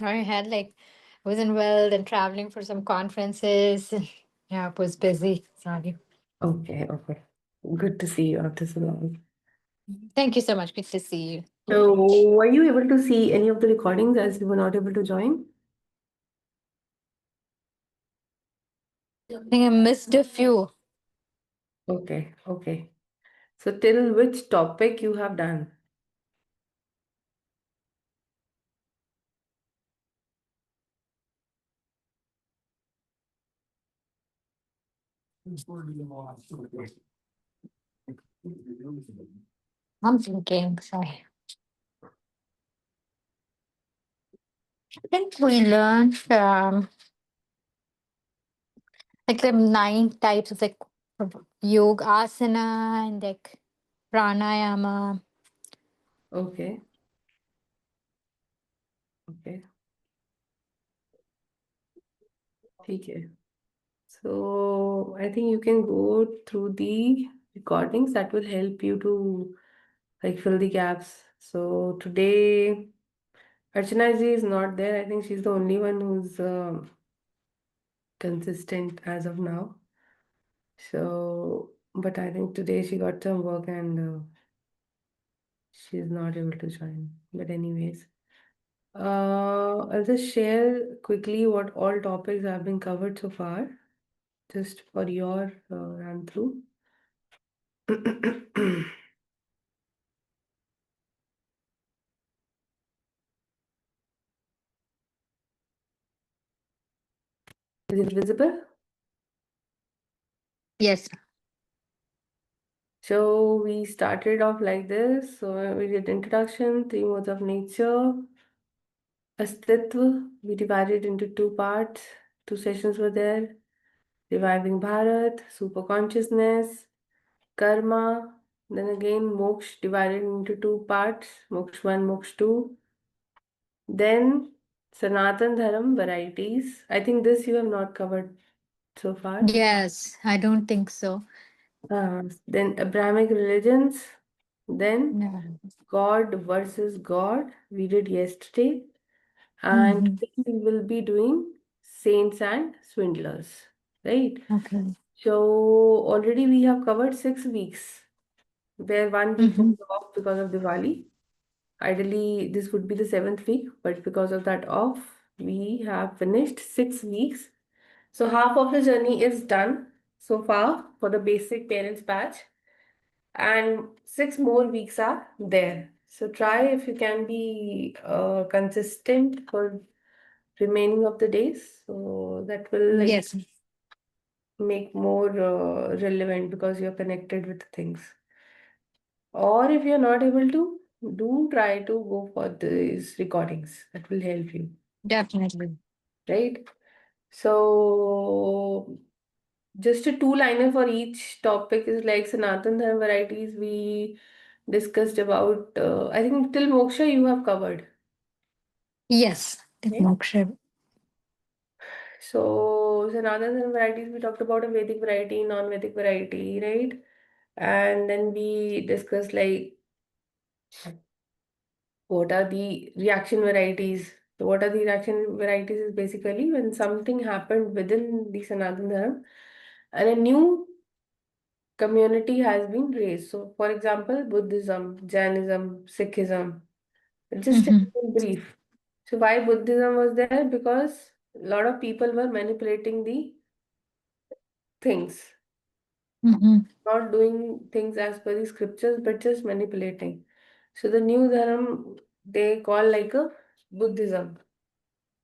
I had like I was in World and traveling for some conferences. Yeah, it was busy. Sorry. Okay, okay. Good to see you after so long. Thank you so much. Good to see you. So, were you able to see any of the recordings as you were not able to join? I think I missed a few. Okay, okay. So, till which topic you have done? I'm thinking. Sorry. I think we learned like the 9 types of like yoga asana and like pranayama. Okay, okay. Okay. So, I think you can go through the recordings that will help you to like fill the gaps. So, today, Archana ji is not there. I think she's the only one who's consistent as of now. So, but I think today she got some work and she's not able to join. But anyways, I'll just share quickly what all topics have been covered so far, just for your run through. Is it visible? Yes. So we started off like this. So we did introduction, three modes of nature, Astitva. We divided into two parts. Two sessions were there. Reviving Bharat, super consciousness, karma, then again moksha divided into two parts, moksha 1, moksha 2. Then Sanatan Dharam varieties. I think this you have not covered so far. Yes. I don't think so. Then Abrahamic religions. Then No. God versus God. We did yesterday. And Hmm. today we will be doing saints and swindlers. Right? Okay. So already we have covered 6 weeks, where one week Hmm. was off because of Diwali. Ideally, this would be the seventh week, but because of that off, we have finished 6 weeks. So half of the journey is done so far for the basic parents batch, and 6 more weeks are there. So try if you can be consistent for remaining of the days. So that will like Yes. make more relevant because you're connected with things. Or if you're not able to, do try to go for these recordings. That will help you, Definitely. right? So just a two-liner for each topic is like Sanatan Dharma varieties. We discussed about, I think till Moksha you have covered. Yes. The Right? moksha. So Sanatan Dharma varieties, we talked about a Vedic variety, non-Vedic variety, right? And then we discussed like what are the reaction varieties? So what are the reaction varieties is basically when something happened within the Sanatana Dharma and a new community has been raised. So for example, Buddhism, Jainism, Sikhism, just Hmm. in brief. So why Buddhism was there? Because a lot of people were manipulating the things, Hmm. not doing things as per the scriptures, but just manipulating. So the new dharma they call like a Buddhism.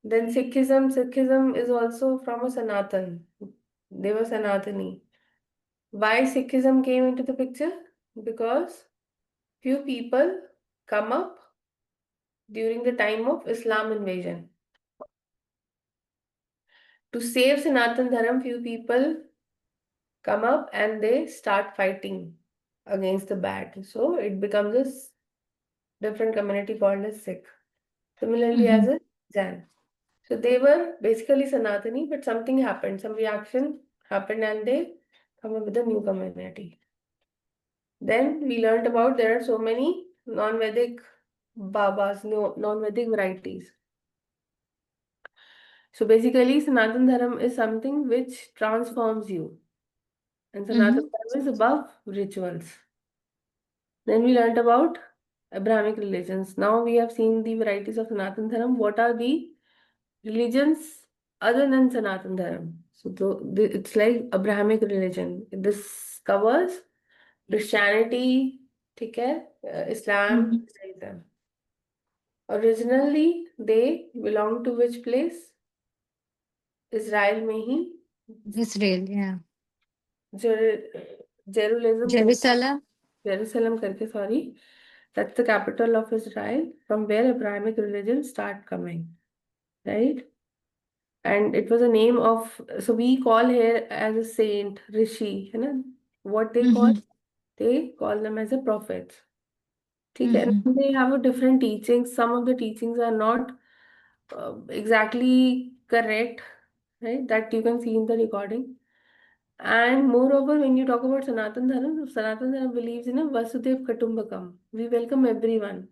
Then Sikhism is also from a Sanatan. They were Sanatani. Why Sikhism came into the picture? Because few people come up during the time of Islam invasion. To save Sanatan Dharma, few people come up and they start fighting against the bad. So it becomes a different community called as Sikh. Similarly as Hmm. a Jain. So they were basically Sanatani, but something happened, some reaction happened, and they come up with a new community. Then we learned about there are so many non-Vedic Babas, no, non-Vedic varieties. So basically, Sanatan Dharam is something which transforms you, and Sanatan Mm-hmm. Dharam is above rituals. Then we learnt about Abrahamic religions. Now we have seen the varieties of Sanatan Dharam. What are the religions other than Sanatan Dharam? So it's like Abrahamic religion. This covers Christianity, ठीक है, Islam, Mm-hmm. Judaism. Originally, they belong to which place? Israel में ही Israel, yeah. जेरूलिज्म करके, Jerusalem. Jerusalem करके, sorry, that's the capital of Israel, from where Abrahamic religion start coming, right? And it was a name of, so we call here as a saint, Rishi, you know, what Mm-hmm. they call them as a prophets. ठीक है, Mm-hmm. and they have a different teachings. Some of the teachings are not exactly correct, right? That you can see in the recording. And moreover, when you talk about Sanatan Dharam believes in a Vasudev Kutumbakam. We welcome everyone.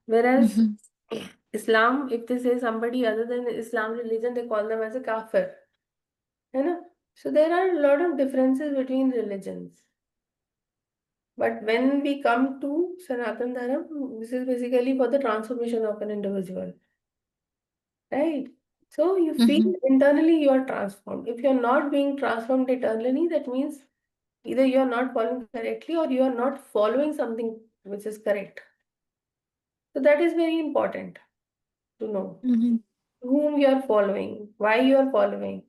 Whereas Mm-hmm. Islam, if they say somebody other than Islam religion, they call them as a kafir. You know? So there are a lot of differences between religions. But when we come to Sanatan Dharam, this is basically for the transformation of an individual, right? So you feel Mm-hmm. internally you are transformed. If you're not being transformed internally, that means either you are not following correctly or you are not following something which is correct. So that is very important to know Mm-hmm. whom you are following, why you are following.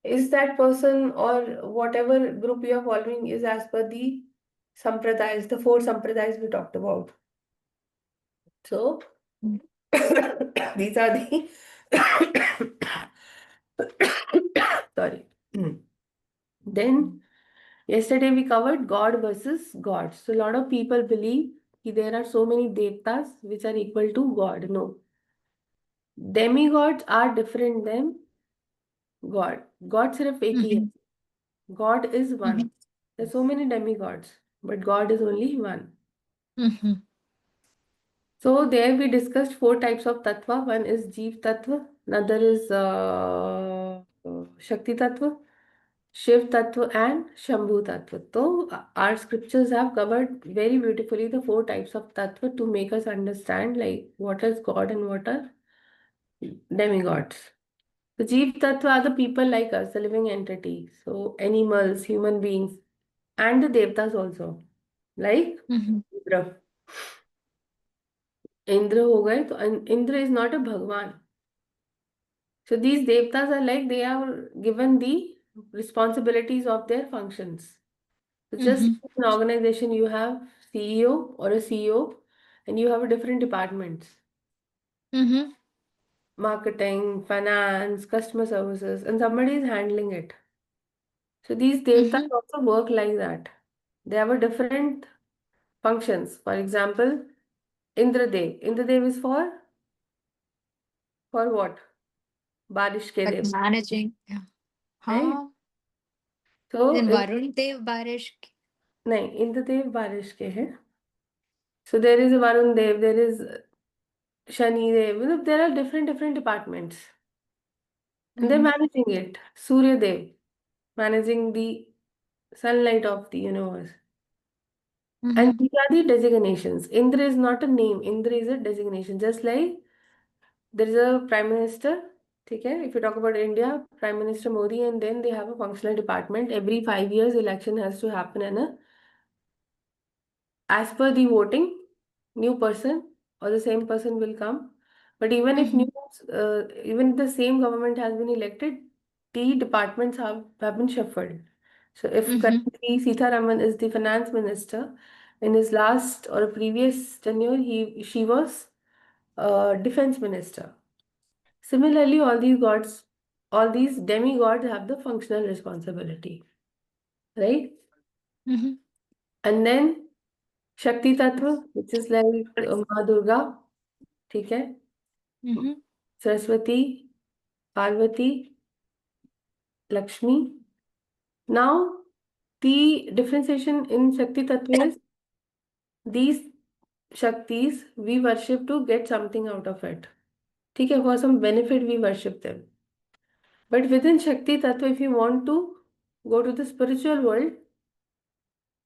Is that person or whatever group you are following is as per the sampradayas, the four sampradayas we talked about. So these are the sorry. Then yesterday we covered God versus God. So a lot of people believe that there are so many devtas which are equal to God. No. Demigods are different than God. God सिर्फ एक ही है. Mm-hmm. God is one. Mm-hmm. There are so many demigods, but God is only one. Mm-hmm. So there we discussed four types of tattva. One is Jeev tattva, another is Shakti tattva, Shiv tattva, and Shambhu tattva. So our scriptures have covered very beautifully the four types of tattva to make us understand like what is God and what are demigods. The Jeev tattva are the people like us, the living entity. So animals, human beings, and the devtas also. Like Mm-hmm. Indra. Indra हो गए तो Indra is not a भगवान. So these devtas are like they are given the responsibilities of their functions. So just Mm-hmm. in an organization you have CEO or a CEO and you have a different departments. Mm-hmm. Marketing, finance, customer services, and somebody is handling it. So these devtas Mm-hmm. also work like that. They have a different functions. For example, Indradev. Indradev is for what? बारिश के Like देव, managing. Yeah. right? Huh? So Then Varun Dev Barish. नहीं, इंद्रदेव बारिश के हैं. So there is a Varun Dev, there is Shani Dev. There are different departments, and they're Mm-hmm. managing it. Surya Dev managing the sunlight of the universe. And Mm-hmm. these are the designations. Indra is not a name. Indra is a designation. Just like there is a prime minister. Okay, if you talk about India, Prime Minister Modi, and then they have a functional department. Every 5 years, election has to happen, and as per the voting, new person or the same person will come. But even if Mm-hmm. even if the same government has been elected, the departments have been shuffled. So if Mm-hmm. currently Sitharaman is the finance minister, in his last or previous tenure, she was defense minister. Similarly, all these demigods have the functional responsibility, right? Mm-hmm. And then Shakti Tattva, which is like Ma Durga, ठीक है, Mm-hmm. Saraswati, Parvati, Lakshmi. Now, the differentiation in Shakti Tattva is these Shaktis we worship to get something out of it. ठीक है, for some benefit we worship them. But within Shakti Tattva, if you want to go to the spiritual world,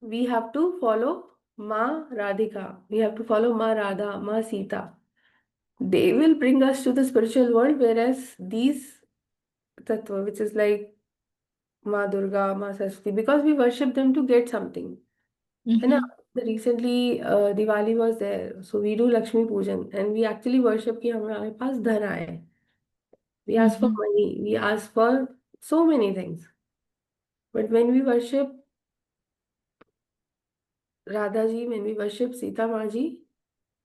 we have to follow Ma Radhika. We have to follow Ma Radha, Ma Sita. They will bring us to the spiritual world, whereas these tattva, which is like Ma Durga, Ma Saraswati, because we worship them to get something. And Mm-hmm. recently Diwali was there, so we do Lakshmi Pujan and we actually worship कि हमारे पास धन आए. We ask for Mm-hmm. money, we ask for so many things. But when we worship Radha ji, when we worship Sita Maji,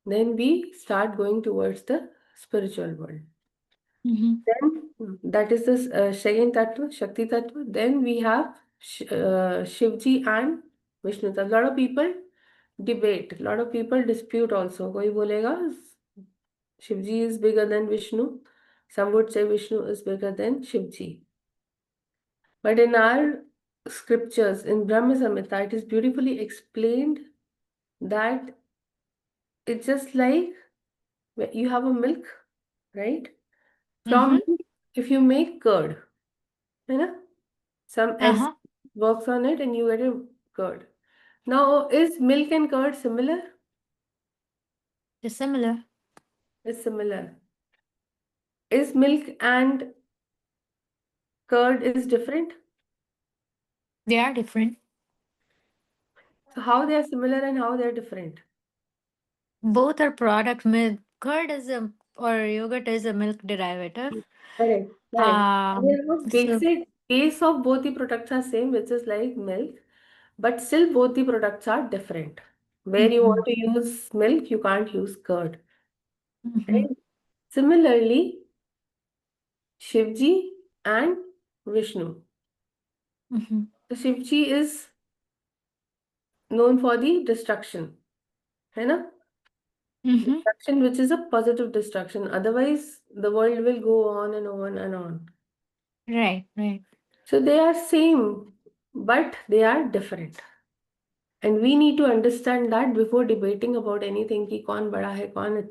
then we start going towards the spiritual world. Mm-hmm. Then that is the second tattva, Shakti tattva. Then we have Shivji and Vishnu tattva. A lot of people debate, a lot of people dispute also. कोई बोलेगा Shivji is bigger than Vishnu. Some would say Vishnu is bigger than Shivji. But in our scriptures, in Brahma Samhita, it is beautifully explained that it's just like you have a milk, right? From Mm-hmm. milk, if you make curd, you know, some acid Uh-huh. works on it and you get a curd. Now, is milk and curd similar? They're similar. It's similar. Is milk and curd is different? They are different. So how they are similar and how they are different? Both are product milk. Curd is a or yogurt is a milk derivative. Correct, correct. Um, The so basic base of both the products are same, which is like milk, but still both the products are different. Where you mm-hmm. want to use milk, you can't use curd. Mm-hmm. Right? Similarly, Shivji and Vishnu. Mm-hmm. So Shivji is known for the destruction, है ना? Mm-hmm. Destruction which is a positive destruction. Otherwise, the world will go on and on and on. Right, right. So they are same, but they are different. And we need to understand that before debating about anything कि कौन बड़ा है कौन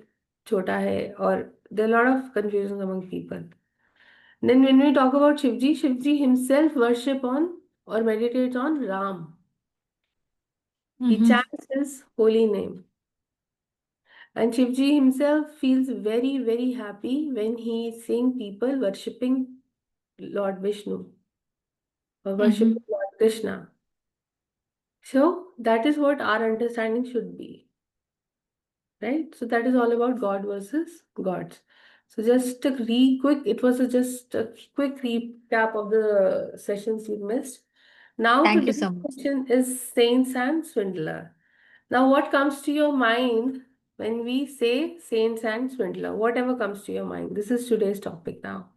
छोटा है or there are a lot of confusion among people. Then when we talk about Shivji, Shivji himself worship on or meditates on Ram. He Mm-hmm. chants his holy name. And Shivji himself feels very, very happy when he is seeing people worshipping Lord Vishnu or Mm-hmm. worshipping Lord Krishna. So that is what our understanding should be. Right? So that is all about God versus gods. So just a quick, it was just a quick recap of the sessions you missed. Now Thank you today's so much. session is Saints and Swindler. Now what comes to your mind when we say Saints and Swindler? Whatever comes to your mind. This is today's topic now.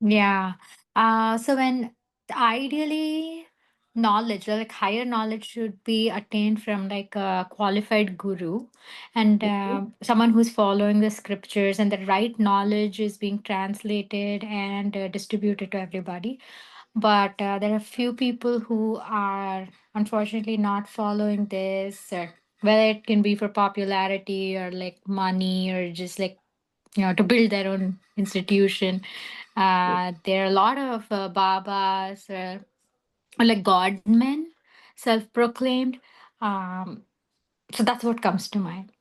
Yeah. So when ideally knowledge, like higher knowledge should be attained from like a qualified guru and Mhm. someone who's following the scriptures and the right knowledge is being translated and distributed to everybody. But there are few people who are unfortunately not following this, or whether it can be for popularity or like money or just like to build their own institution. There are a lot of babas or like godmen, self-proclaimed. Um, so that's what comes to mind.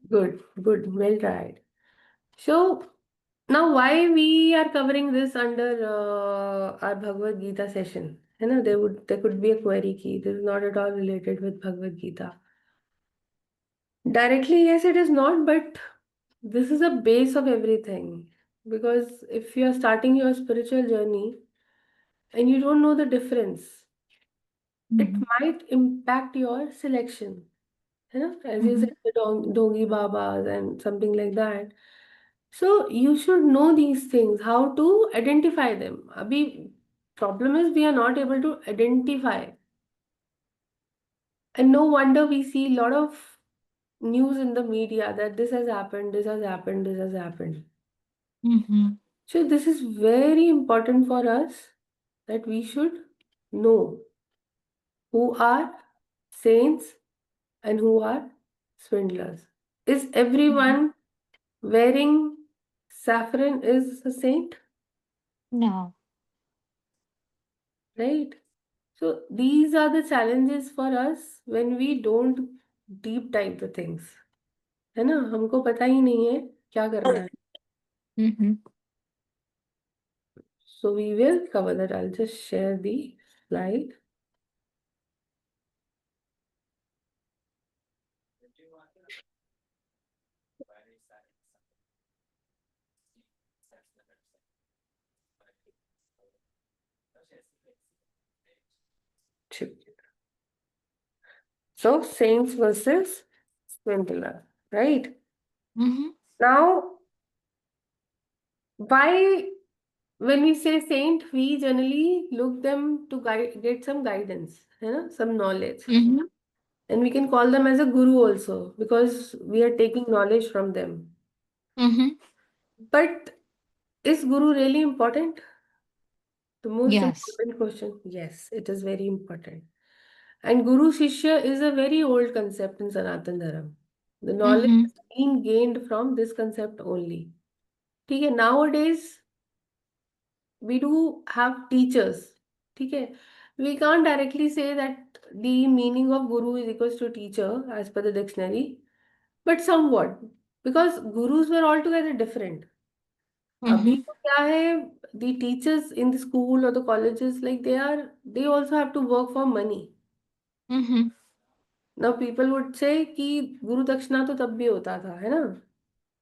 Good, good, well tried. So now why we are covering this under our Bhagavad Gita session? You know, there could be a query key. This is not at all related with Bhagavad Gita. Directly, yes, it is not, but this is a base of everything. Because if you are starting your spiritual journey and you don't know the difference, it Mhm. might impact your selection. You know, as you Mhm. said, the Dongi Babas and something like that. So you should know these things, how to identify them. Abhi, problem is we are not able to identify. And no wonder we see a lot of news in the media that this has happened, this has happened, this has happened. Mhm. So this is very important for us that we should know who are saints and who are swindlers. Is Mhm. everyone wearing saffron is a saint? No. right? So these are the challenges for us when we don't deep dive the things, है ना, हमको पता ही नहीं है क्या करना है. Mm-hmm. So we will cover that. I'll just share the slide. So saints versus swindler, right? Mm-hmm. Now, why when we say saint, we generally look them to get some guidance, you know, some knowledge. Mm-hmm. And we can call them as a guru also because we are taking knowledge from them. Mm-hmm. But is guru really important? The most Yes. important question. Yes, it is very important. And Guru Shishya is a very old concept in Sanatan Dharma. The knowledge Mm-hmm. is being gained from this concept only. Okay, nowadays we do have teachers. Okay, we can't directly say that the meaning of Guru is equals to teacher as per the dictionary, but somewhat because gurus were altogether different. अभी Mm-hmm. तो क्या है, the teachers in the school or the colleges, like they also have to work for money. Mm-hmm. Now people would say कि गुरु दक्षिणा तो तब भी होता था, है ना.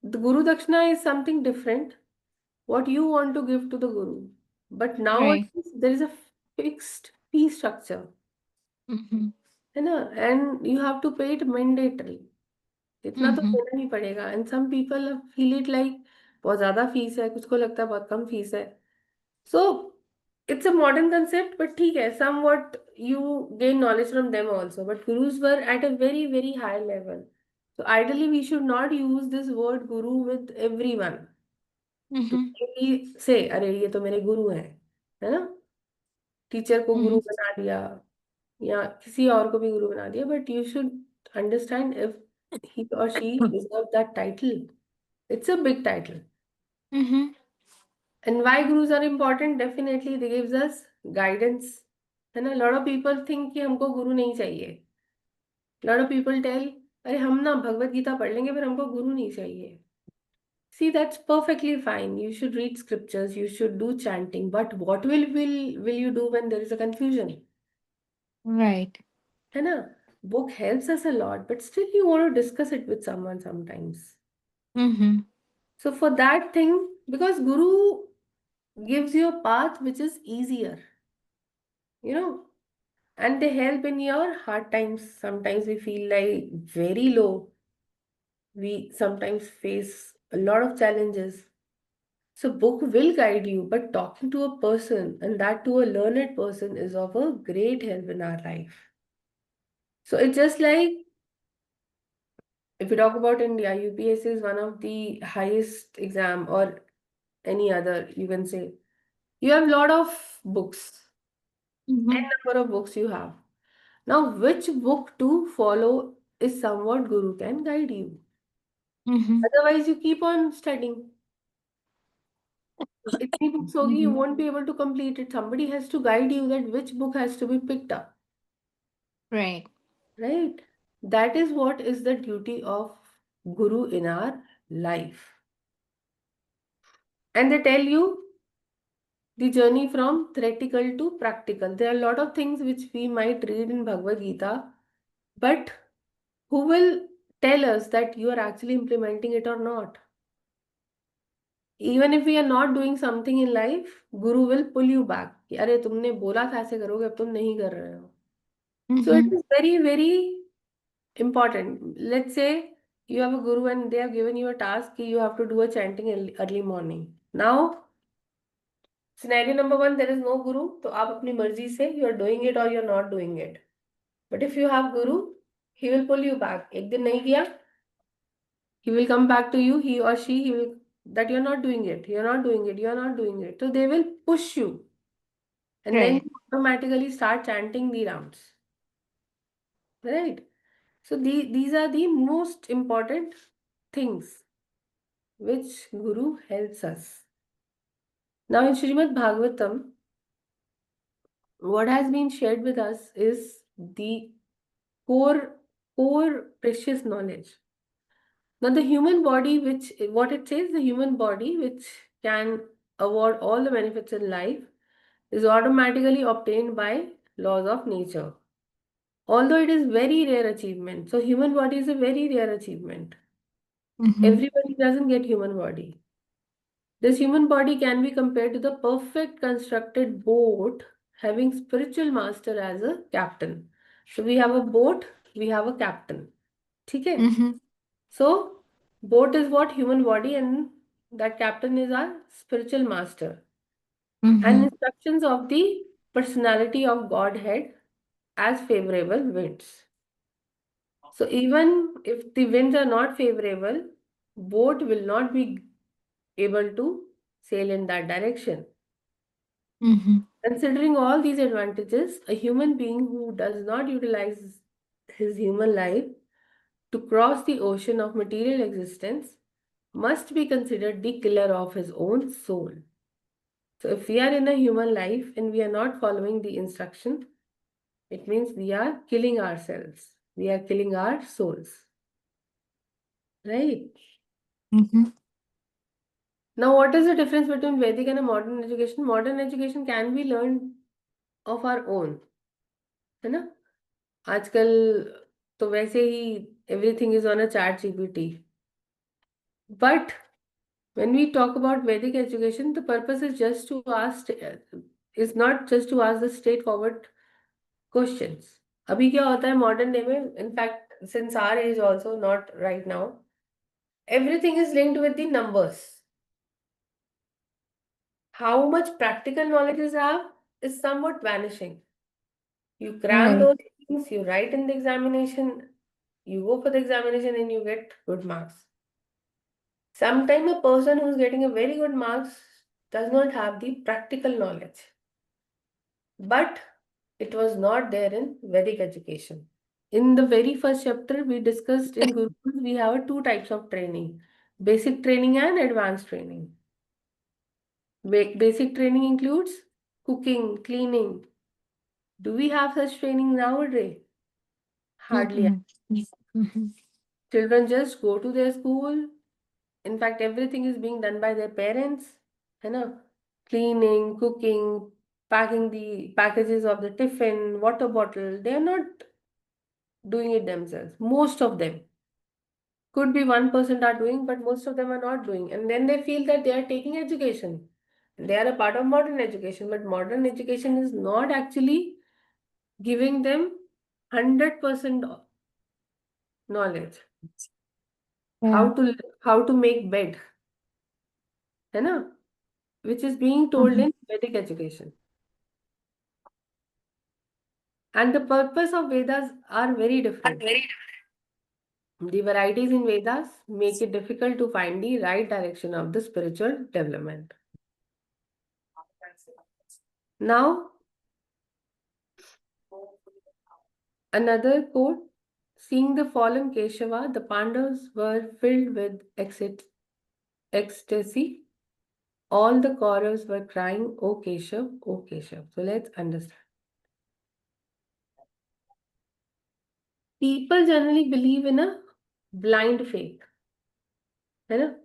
The guru dakshina is something different, what you want to give to the guru. But Right. nowadays there is a fixed fee structure, Mm-hmm. है ना, and you have to pay it mandatory. इतना तो Mm-hmm. देना ही पड़ेगा. And some people feel it like बहुत ज़्यादा fees है, कुछ को लगता है बहुत कम फीस है. So it's a modern concept, but ठीक है, somewhat you gain knowledge from them also. But gurus were at a very, very high level. So ideally, we should not use this word guru with everyone. To Mm-hmm. simply say, अरे ये तो मेरे गुरु हैं, है ना. Teacher को गुरु Mm-hmm. बना दिया या किसी और को भी गुरु बना दिया. But you should understand if he or she deserve that title. It's a big title. Mm-hmm. And why gurus are important? Definitely, they gives us guidance. है ना, lot of people think कि हमको गुरु नहीं चाहिए. Lot of people tell, अरे हम ना भगवत गीता पढ़ लेंगे पर हमको गुरु नहीं चाहिए. See, that's perfectly fine. You should read scriptures, you should do chanting, but what will you do when there is a confusion? Right. है ना, book helps us a lot, but still you want to discuss it with someone sometimes. Mm-hmm. So for that thing, because guru gives you a path which is easier, you know, and they help in your hard times. Sometimes we feel like very low. We sometimes face a lot of challenges. So book will guide you, but talking to a person and that to a learned person is of a great help in our life. So it's just like if we talk about India, UPSC is one of the highest exam or any other you can say. You have a lot of books, n Mm-hmm. number of books you have. Now, which book to follow is somewhat Guru can guide you. Mm-hmm. Otherwise, you keep on studying. इतनी books होगी, you Mm-hmm. won't be able to complete it. Somebody has to guide you that which book has to be picked up, Right. right? That is what is the duty of Guru in our life. And they tell you the journey from theoretical to practical. There are a lot of things which we might read in Bhagavad Gita, but who will tell us that you are actually implementing it or not? Even if we are not doing something in life, guru will pull you back कि अरे तुमने बोला था ऐसे करोगे अब तुम नहीं कर रहे हो. So it Mm-hmm. is very, very important. Let's say you have a guru and they have given you a task कि you have to do a chanting early morning. Now scenario number one, there is no guru, तो आप अपनी मर्जी से you are doing it or you are not doing it. But if you have guru, he will pull you back. एक दिन नहीं किया, he will come back to you, he or she, he will that you're not doing it, you're not doing it, you're not doing it. So they will push you and then Right. you automatically start chanting the rounds. Right? So these are the most important things which Guru helps us. Now, in Srimad Bhagavatam, what has been shared with us is the core, core precious knowledge. Now, the human body, which what it says, the human body, which can award all the benefits in life, is automatically obtained by laws of nature. Although it is very rare achievement. So, human body is a very rare achievement. Mm-hmm. Everybody doesn't get human body. This human body can be compared to the perfect constructed boat having spiritual master as a captain. So we have a boat, we have a captain. Okay? Mm-hmm. So boat is what human body and that captain is our spiritual master. And Mm-hmm. instructions of the personality of Godhead as favorable winds. So even if the winds are not favorable, boat will not be able to sail in that direction. Mm-hmm. Considering all these advantages, a human being who does not utilize his human life to cross the ocean of material existence must be considered the killer of his own soul. So, if we are in a human life and we are not following the instruction, it means we are killing ourselves. We are killing our souls. Right? Mm-hmm. Now, what is the difference between Vedic and a modern education? Modern education can be learned of our own. है ना? आजकल तो वैसे ही everything is on a chat GPT. But when we talk about Vedic education, the purpose is just to ask, is not just to ask the straightforward questions. अभी क्या होता है modern day में, in fact, since our age also, not right now, everything is linked with the numbers. How much practical knowledge you have is somewhat vanishing. You cram Right. those things, you write in the examination, you go for the examination and you get good marks. Sometimes a person who is getting a very good marks does not have the practical knowledge, but it was not there in Vedic education. In the very first chapter, we discussed in Gurukul, we have two types of training, basic training and advanced training. Basic training includes cooking, cleaning. Do we have such training nowadays? Hardly. Mm-mm. Mm-hmm. Children just go to their school. In fact, everything is being done by their parents. You know, cleaning, cooking, packing the packages of the tiffin, water bottle. They are not doing it themselves. Most of them. Could be 1% are doing, but most of them are not doing. And then they feel that they are taking education. They are a part of modern education, but modern education is not actually giving them 100% knowledge. Yeah. How to make bed, है ना? Which is being told Mm-hmm. in Vedic education. And the purpose of Vedas are very different. The varieties in Vedas make it difficult to find the right direction of the spiritual development. Now, another quote, seeing the fallen Keshava, the Pandavas were filled with ecstasy. All the Kauravas were crying, O Keshav, O Keshav. So let's understand. People generally believe in a blind faith. है ना?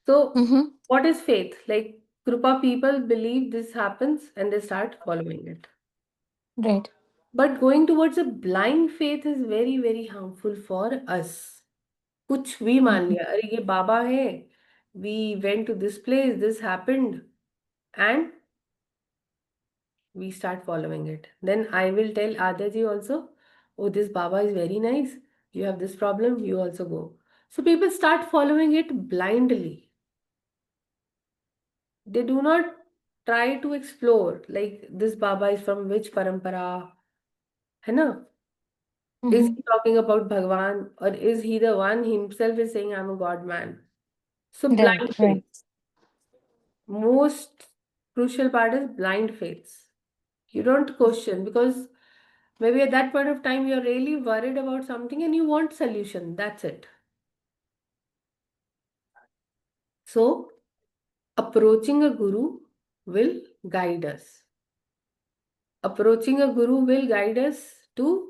So, Mm-hmm. what is faith? Like, group of people believe this happens and they start following it. Right. But going towards a blind faith is very, very harmful for us. कुछ भी मान Mm-hmm. लिया, अरे ये बाबा है, we went to this place, this happened, and we start following it. Then I will tell Adaji also, oh, this Baba is very nice. You have this problem, you also go. So people start following it blindly. They do not try to explore, like this Baba is from which parampara, है ना? Is Mm-hmm. he talking about Bhagwan or is he the one himself is saying I'm a God man? So Right. blind Right. faith. Most crucial part is blind faiths. You don't question because maybe at that point of time you're really worried about something and you want solution. That's it. So approaching a guru will guide us. Approaching a guru will guide us to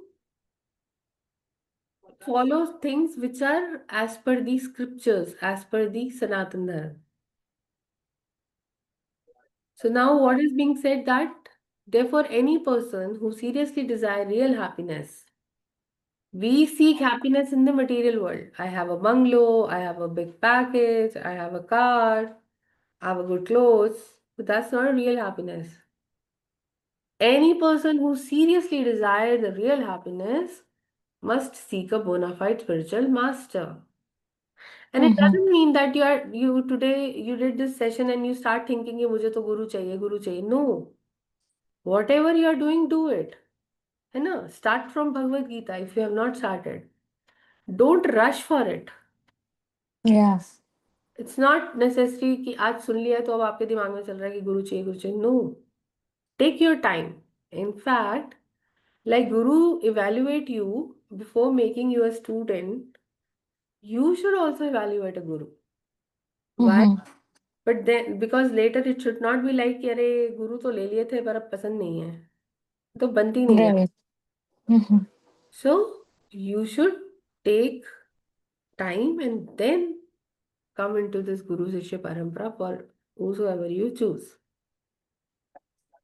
follow things which are as per the scriptures, as per the Sanatan Dharma. So now what is being said that therefore any person who seriously desire real happiness, we seek happiness in the material world. I have a bungalow, I have a big package, I have a car, I have a good clothes, but that's not a real happiness. Any person who seriously desires the real happiness must seek a bona fide spiritual master. And it Mm-hmm. doesn't mean that you today you did this session and you start thinking कि मुझे तो गुरु चाहिए गुरु चाहिए. No, whatever you are doing, do it. है ना? Start from Bhagavad Gita if you have not started. Don't rush for it. Yeah. It's not necessary कि आज सुन लिया तो अब आपके दिमाग में चल रहा है कि गुरु चाहिए गुरु चाहिए. No, take your time. In fact, like Guru evaluate you before making you a student, you should also evaluate a Guru. Why? Mm-hmm. But then because later it should not be like कि अरे गुरु तो ले लिए थे पर अब पसंद नहीं है तो बनती नहीं है. Right. Mm-hmm. So you should take time and then come into this Guru Shishya Parampara for whosoever you choose.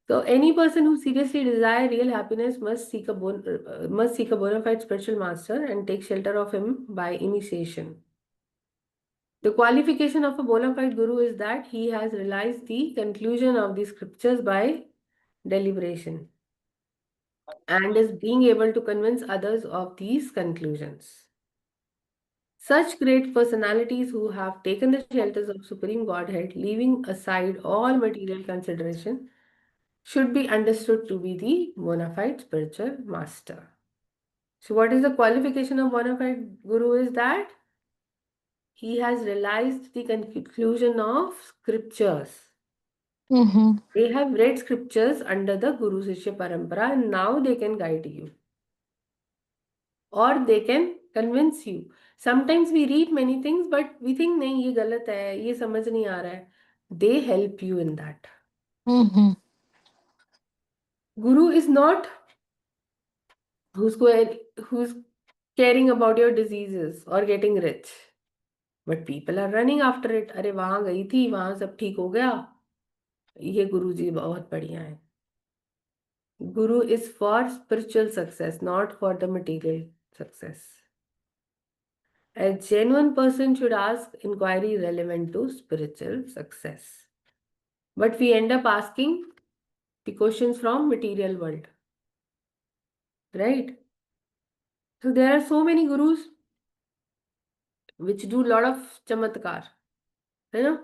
So any person who seriously desire real happiness must seek a bona fide spiritual master and take shelter of him by initiation. The qualification of a bona fide guru is that he has realized the conclusion of the scriptures by deliberation and is being able to convince others of these conclusions. Such great personalities who have taken the shelters of Supreme Godhead, leaving aside all material consideration, should be understood to be the bona fide spiritual master. So, what is the qualification of bona fide guru is that he has realized the conclusion of scriptures. Mm-hmm. They have read scriptures under the Guru Sishya Parampara and now they can guide you or they can convince you. Sometimes we read many things but we think नहीं ये गलत है ये समझ नहीं आ रहा है. They help you in that. Mm-hmm. Guru is not who's going, who's caring about your diseases or getting rich. But people are running after it. अरे वहां गई थी वहां सब ठीक हो गया. ये गुरु जी बहुत बढ़िया है. Guru is for spiritual success, not for the material success. A genuine person should ask inquiry relevant to spiritual success. But we end up asking the questions from material world, right? So there are so many gurus which do lot of chamatkar, है ना?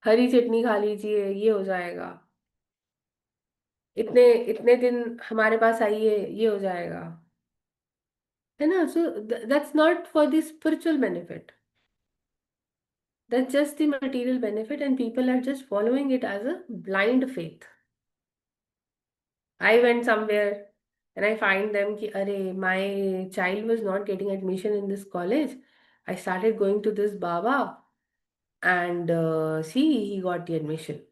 हरी चटनी खा लीजिए ये हो जाएगा. इतने इतने दिन हमारे पास आइए ये हो जाएगा. है ना? So that's not for the spiritual benefit. That's just the material benefit, and people are just following it as a blind faith. I went somewhere and I find them ki, Arey, my child was not getting admission in this college. I started going to this Baba and see, he got the admission.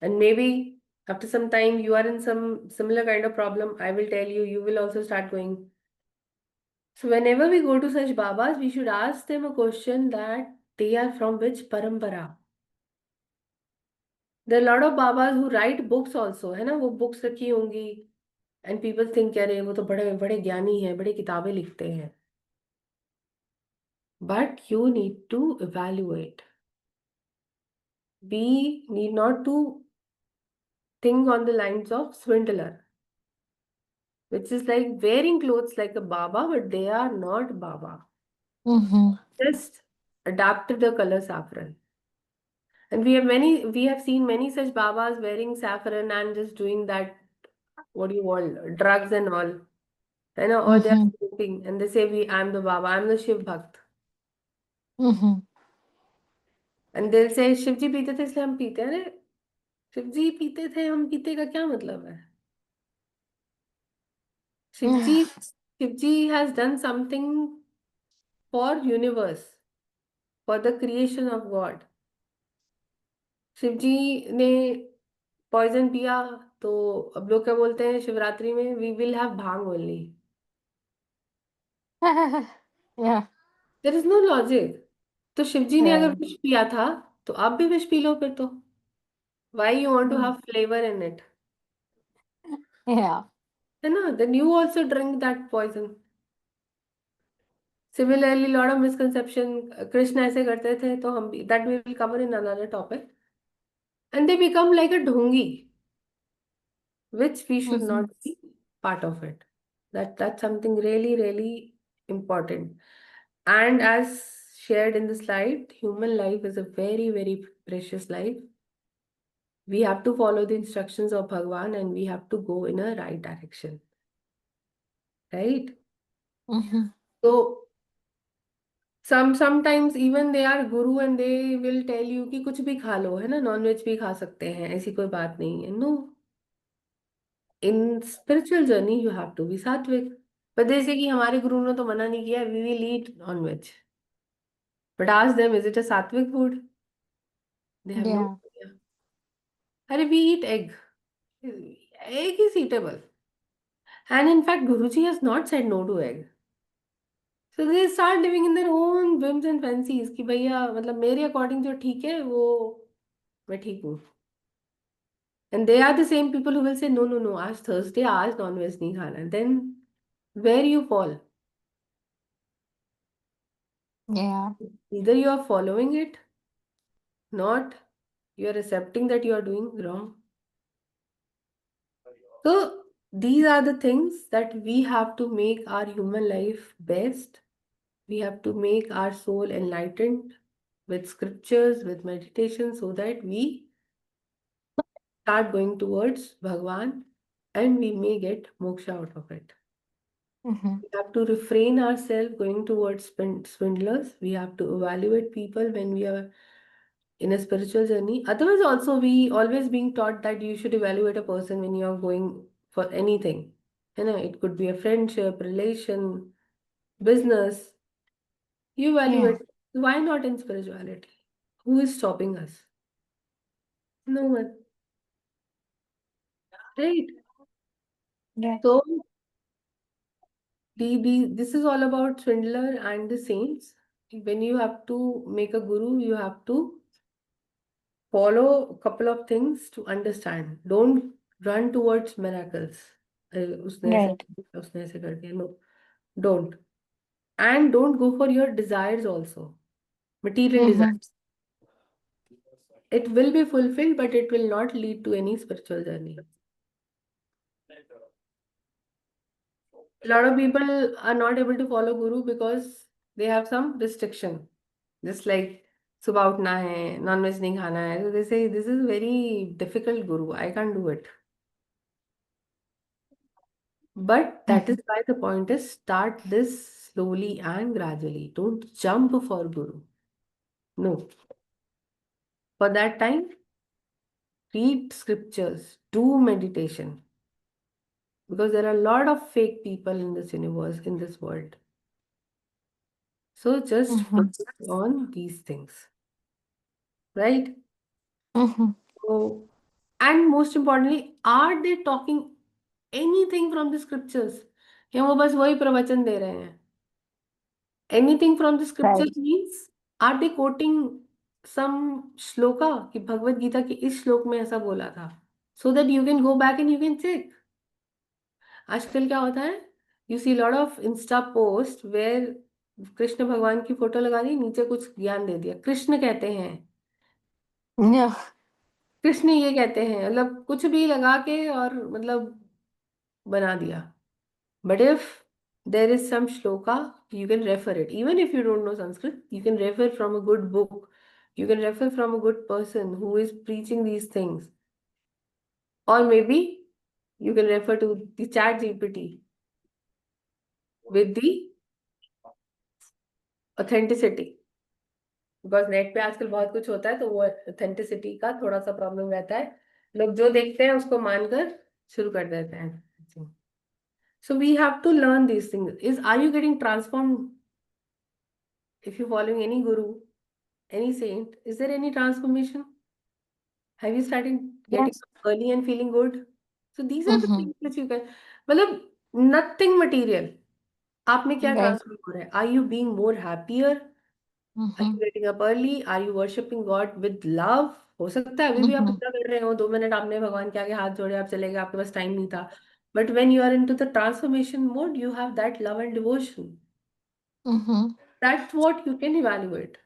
And maybe after some time, you are in some similar kind of problem. I will tell you, you will also start going. So, whenever we go to such Babas, we should ask them a question that they are from which parampara. There are a lot of Babas who write books also, है ना? वो books रखी होंगी and people think अरे वो तो बड़े बड़े ज्ञानी हैं, बड़े किताबें लिखते हैं. But you need to evaluate. We need not to think on the lines of swindler, which is like wearing clothes like a Baba, but they are not Baba. Mm-hmm. Just adapted the color saffron. And we have seen many such Babas wearing saffron and just doing that, what do you call, drugs and all. You know, or they are Mm-hmm. smoking and they say, I'm the Baba, I'm the Shiv Bhakt. Mm-hmm. And they'll say, Shiv जी पीते थे इसलिए हम पीते हैं. अरे शिव जी पीते थे हम पीते का क्या मतलब है? शिव जी शिव जी has done something for universe, for the creation of God. Shiv जी ने पॉइजन पिया, तो अब लोग क्या बोलते हैं शिवरात्रि में, we will have bhang only. Yeah, there is no logic. तो शिव जी ने अगर right. विष पिया था, तो आप भी विष पी लो फिर तो। Why you want to have Mm. Flavour in it? Yeah. है ना? Then you also drink that poison. Similarly lot of misconception, Krishna ऐसे करते थे, तो हम भी, that we will cover in another topic. And they become like a dhongi, which we should not Mm-hmm. be part of it. That's something really, really important. And as shared in the slide, human life is a very, very precious life. We have to follow the instructions of Bhagwan and we have to go in a right direction, right? Mm-hmm. So sometimes even they are guru and they will tell you कि कुछ भी खा लो, है ना, non veg भी खा सकते हैं, ऐसी कोई बात नहीं है। No, in spiritual journey you have to be sattvik. पर जैसे कि हमारे गुरु ने तो मना नहीं किया, we will eat non veg, but ask them is it a sattvic food? They have no Yeah. Idea. अरे we eat egg, egg is eatable, and in fact Guruji has not said no to egg. So they start living in their own whims and fancies कि भैया मतलब मेरे according जो ठीक है वो मैं ठीक हूँ। And they are the same people who will say no no no, आज थर्सडे, आज नॉन वेज नहीं खाना। Then where you fall? Yeah. Either you are following it, not you are accepting that you are doing wrong. So these are the things that we have to make our human life best. We have to make our soul enlightened with scriptures, with meditation, so that we start going towards Bhagwan and we may get moksha out of it. Mm-hmm. We have to refrain ourselves going towards swindlers. We have to evaluate people when we are in a spiritual journey. Otherwise, also, we always being taught that you should evaluate a person when you are going for anything. You know, it could be a friendship, relation, business. You Yeah. evaluate. Why not in spirituality? Who is stopping us? No one. Right? Yeah. So, this is all about swindler and the saints. When you have to make a guru, you have to follow a couple of things to understand. Don't run towards miracles. उसने ऐसे Right. उसने ऐसे कर दिया, no, don't. And don't go for your desires also, material Mm-hmm. desires. It will be fulfilled, but it will not lead to any spiritual journey. A lot of people are not able to follow guru because they have some restriction, just like सुबह उठना है, non veg नहीं खाना है, so they say this is very difficult guru, I can't do it. But that Mm-hmm. is why the point is start this slowly and gradually. Don't jump for Guru. No. For that time, read scriptures, do meditation. Because there are a lot of fake people in this universe, in this world. So just Mm-hmm. focus on these things. Right? Mm-hmm. So, and most importantly, are they talking anything from the scriptures? या वो बस वही प्रवचन दे रहे हैं? Anything from the Right. scriptures means, are they quoting some shloka कि भगवत गीता के इस श्लोक में ऐसा बोला था, so that you can go back and you can check. आजकल क्या होता है, you see lot of insta post where Krishna भगवान की फोटो लगा दी, नीचे कुछ ज्ञान दे दिया, कृष्ण कहते हैं, Yeah. कृष्ण ये कहते हैं, मतलब कुछ भी लगा के और मतलब बना दिया. But if there is some shloka, you can refer it. Even if you don't know Sanskrit, you can refer from a good book. You can refer from a good person who is preaching these things. Or maybe you can refer to the chat GPT with the authenticity. Because net पे आजकल बहुत कुछ होता है, तो वो authenticity का थोड़ा सा प्रॉब्लम रहता है. लोग जो देखते हैं उसको मानकर शुरू कर देते हैं. So we have to learn these things. Are you getting transformed if you're following any guru, any saint? Is there any transformation? Have you started getting Yes. up early and feeling good? So these are the Mm-hmm. things which you can, मतलब nothing material. आप में क्या Right. Transfer हो रहा है? Are you being more happier? Are you Mm-hmm. getting up early? Are you worshipping God with love? हो सकता है अभी भी आप Mm-hmm. पूजा कर रहे हो, 2 मिनट आपने भगवान के आगे हाथ जोड़े, आप चले गए, आपके पास टाइम नहीं था. But when you are into the transformation mode, you have that love and devotion. Mm-hmm. That's what you can evaluate,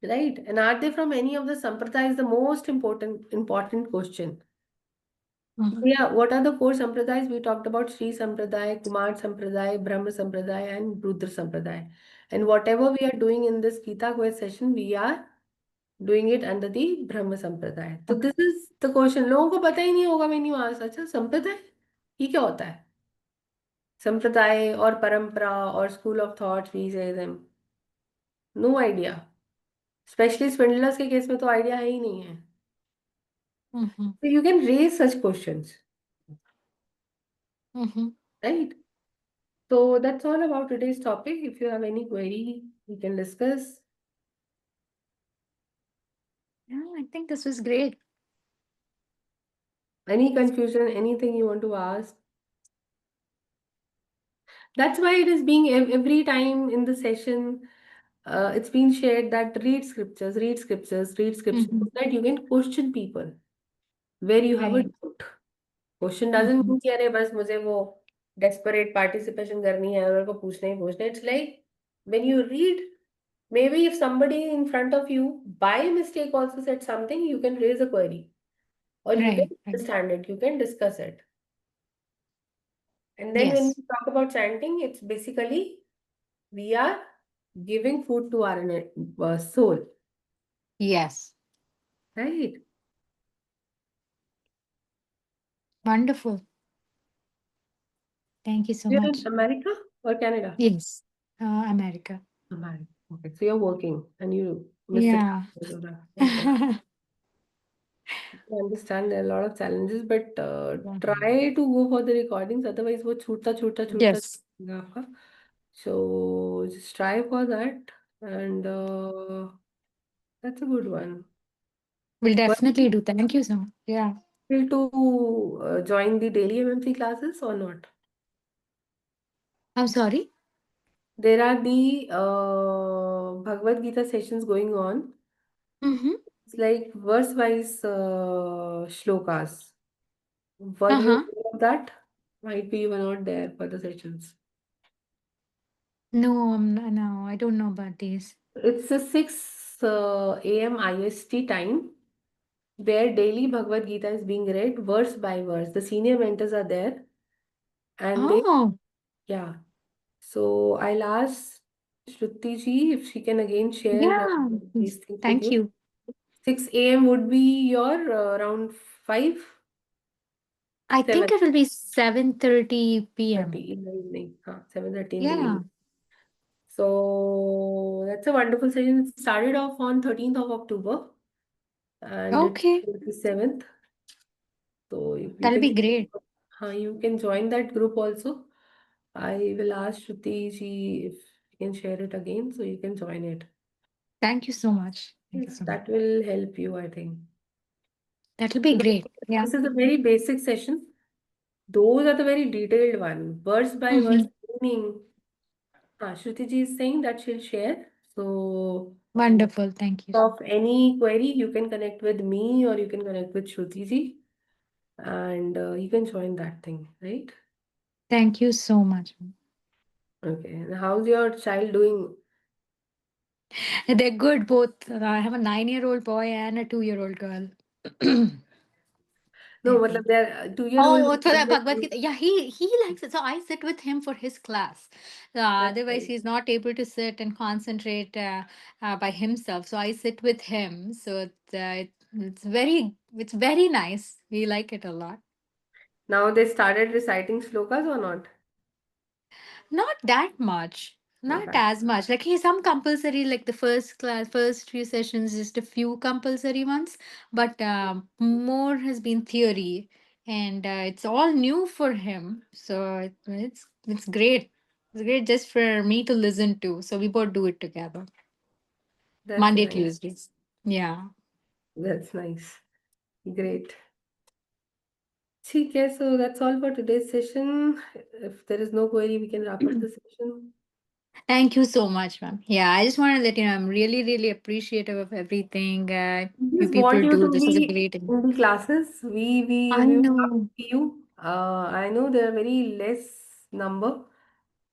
right? And are they from any of the sampradayas? The most important question. Mm-hmm. Yeah, what are the four sampradayas? We talked about Sri Sampradaya, Kumar Sampradaya, Brahma Sampradaya, and Rudra Sampradaya. And whatever we are doing in this Gita quiz session, we are doing it under the Brahma Sampradaya. So this is the question. लोगों को पता ही नहीं होगा when you ask, अच्छा संप्रदाय ये क्या होता है? संप्रदाय और परंपरा और school of thoughts we say them. No idea. Especially swindlers के केस में तो आइडिया है ही नहीं है. Mm-hmm. So you can raise such questions, Mm-hmm. right? So that's all about today's topic. If you have any query, we can discuss. Yeah, I think this was great. Any confusion, anything you want to ask. That's why it is being every time in the session, it's been shared that read scriptures, read scriptures, read scriptures, Mm-hmm. so that you can question people where you have a Right. doubt. Question doesn't Mm-hmm. mean कि अरे बस मुझे वो desperate participation करनी है और को पूछना ही पूछना. It's like when you read, maybe if somebody in front of you by mistake also said something, you can raise a query or you can Right. Right. understand it, you can discuss it. And then when Yes. we talk about chanting, it's basically we are giving food to our soul, Yes. right? Wonderful. Thank you so You're in much. America or Canada? Yes. America. America. Okay, so you're working and you missed it. Yeah. Because of that. Okay. I understand there are a lot of challenges, but try to go for the recordings. Otherwise, वो छूटता Yes. जाएगा आपका. So just try for that, and that's a good one. We'll But definitely do. Thank you so much. Yeah. able to join the daily MMC classes or not? I'm sorry. There are the Bhagavad Gita sessions going on. Mm-hmm. It's like verse-wise shlokas. Were you Uh-huh. aware of that? Might be you were not there for the sessions. No, no, I don't know about these. It's a 6 a.m. IST time where daily Bhagavad Gita is being read verse by verse. The senior mentors are there and they, Oh, yeah. So I'll ask Shruti ji if she can again share yeah. these things with Thank you. you. 6 a.m. would be your around 5, I think 7:30 it will be 7:30 p.m. in the evening. 7:30 in the Yeah. evening. So that's a wonderful session. It started off on 13th of October and it's Okay. 27th. So you That'll can, be great. you can join that group also. I will ask Shruti ji if you can share it again so you can join it. Thank you so much. Thank you Yes, so much. that will help you, I think. That'll be So great. Yeah. this is a very basic session. Those are the very detailed one, verse by verse Mm-hmm. meaning. Shruti ji is saying that she'll share. So Wonderful. Thank you. of any query, you can connect with me or you can connect with Shruti ji and you can join that thing, right? Thank you so much. Okay. And how's your child doing? They're good both. I have a 9-year-old boy and a 2-year-old girl. No, They're matlab good. they're 2 year old. Oh, so that Bhagavad Gita. Yeah, he likes it. So I sit with him for his class. That's Otherwise, right. he's not able to sit and concentrate by himself. So I sit with him. So it's very nice. We like it a lot. Now they started reciting slokas or not? Not that much. Not Not that. as much. Like he some compulsory, like the first class, first few sessions, just a few compulsory ones. But more has been theory, and it's all new for him. So it's great. It's great just for me to listen to. So we both do it together. That's Monday, nice. Tuesdays. Yeah. That's nice. Great. Okay, so that's all for today's session. If there is no query, we can wrap up the session. Thank you so much, ma'am. Yeah, I just want to let you know I'm really, really appreciative of everything We you just want people you do. to This was a be great. in the classes. We I we would love know. to see you. I know there are very less number.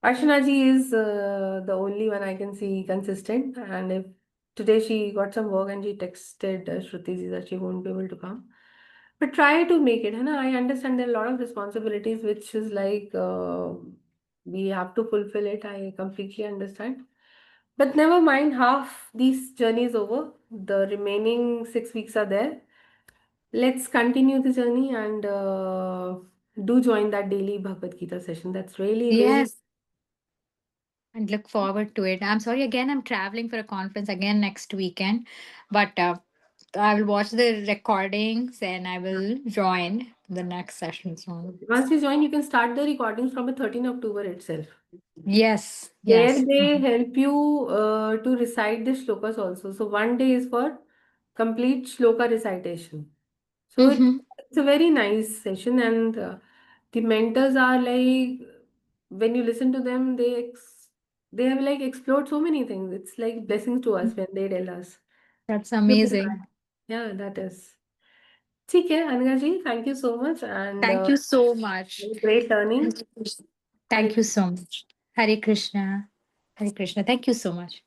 Ashna ji is the only one I can see consistent. And if today she got some work and she texted Shruti ji that she won't be able to come. But try to make it. Hai. I understand there are a lot of responsibilities which is like we have to fulfill it. I completely understand. But never mind, half these journey is over. The remaining 6 weeks are there. Let's continue the journey and do join that daily Bhagavad Gita session. That's really, really. Yes, and look forward to it. I'm sorry again, I'm traveling for a conference again next weekend, but I will watch the recordings and I will join the next session soon. Once you join, you can start the recordings from the 13th October itself. Yes, There yes. they help you to recite the shlokas also. So one day is for complete shloka recitation. So Mm-hmm. it's a very nice session, and the mentors are like when you listen to them, they have like explored so many things. It's like blessings to us when they tell us. That's Look at amazing. that. Yeah, that is. ठीक है अनगा जी, thank you so much and Thank you so much. great learning. Thank you Hare Thank you so much. Hare Krishna. Hare Krishna. Thank you so much.